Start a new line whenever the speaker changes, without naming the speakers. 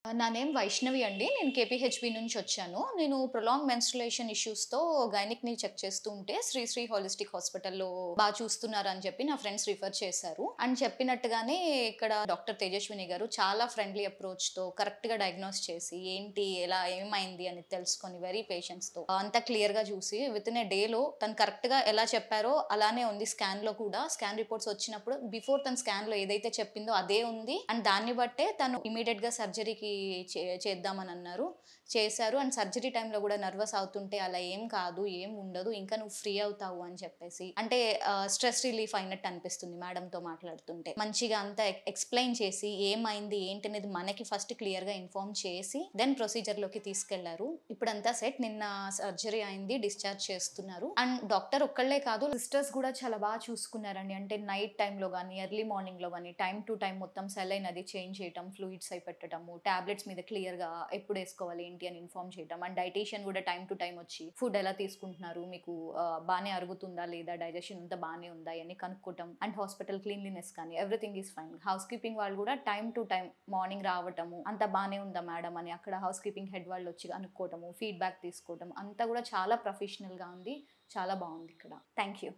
నా నేమ్ వైష్ణవి అండి. నేను కేపీహెచ్‌బీ నుంచొచ్చాను. నేను ప్రొలాంగ్ మెన్స్ట్రుయేషన్ ఇష్యూస్‌తో గైనిక్‌ని చెక్ చేస్తూ ఉంటే శ్రీ హోలిస్టిక్ హాస్పిటల్‌లో చూస్తున్నారని చెప్పి నా ఫ్రెండ్స్ రిఫర్ చేశారు. అండ్ చెప్పినట్టుగానే ఇక్కడ డాక్టర్ తేజస్విని గారు చాలా ఫ్రెండ్లీ అప్రోచ్‌తో కరెక్ట్‌గా డయాగ్నోస్ చేసి ఏంటి, ఎలా, ఏమైంది అని తెలుసుకొని వెరీ పేషెన్స్‌తో అంతా క్లియర్‌గా చూసి వితిన్ ఎ డేలో తను కరెక్ట్‌గా ఎలా చెప్పారో అలానే ఉంది. స్కాన్‌లో కూడా స్కాన్ రిపోర్ట్స్ వచ్చినప్పుడు బిఫోర్ తను స్కాన్‌లో ఏదైతే చెప్పిందో అదే ఉంది. అండ్ దాన్ని బట్టే తను ఇమ్మీడియేట్‌గా సర్జరీకి చేద్దామని అన్నారు. చేశారు. అండ్ సర్జరీ టైమ్‌లో గూడా నర్వస్ అవుతుంటే అలా ఏం కాదు, ఏం ఉండదు. ఇంకా నువ్వు ఫ్రీ అవుతావు అని చెప్పేసి అంటే స్ట్రెస్ రిలీఫ్ అయినట్టు అనిపిస్తుంది మేడంతో మాట్లాడుతుంటే. మంచిగా అంతా ఎక్స్‌ప్లెయిన్ చేసి ఏమైంది, ఏంటి అనేది మనకి ఫస్ట్ క్లియర్‌గా ఇన్ఫార్మ్ చేసి దెన్ ప్రొసీజర్‌లోకి తీసుకెళ్లారు. ఇప్పుడంతా సెట్. నిన్న సర్జరీ అయింది. డిశ్చార్జ్ చేస్తున్నారు. అండ్ డాక్టర్ ఒక్కళ్ళే కాదు సిస్టర్స్ గూడా చాలా చూసుకున్నారండి. అంటే నైట్ టైమ్‌లో గాని, ఎర్లీ మార్నింగ్‌లో గాని టైమ్ టు టైమ్ మొత్తం సెలైన్ అది చేంజ్ చేయటం, ఫ్లూయిడ్స్ అయి పెట్టటము, టాబ్లెట్స్ మీద క్లియర్‌గా ఎప్పుడేసుకోవాలి ఏంటి అని ఇన్ఫార్మ్ చేయటం. అండ్ డైటీషియన్ గూడా టైమ్ టు టైమ్ వచ్చి ఫుడ్ ఎలా తీసుకుంటున్నారు, మీకు బానే అరుగుతుందా లేదా, డైజెషన్ అంతా బానే ఉందా ఇయన్నీ కనుక్కోవటం. అండ్ హాస్పిటల్ క్లీన్లీనెస్ కానీ everything is fine. House keeping వాళ్ళు గూడా టైమ్ టు టైమ్ మార్నింగ్ రావటము, అంతా బానే ఉందా మేడం అని అక్కడ హౌస్ కీపింగ్ హెడ్ వాళ్ళు వచ్చి కనుక్కోవటము, ఫీడ్‌బ్యాక్ తీసుకోవటం అంతా గూడా చాలా ప్రొఫెషనల్‌గా ఉంది. చాలా బావుంది ఇక్కడ. Thank you.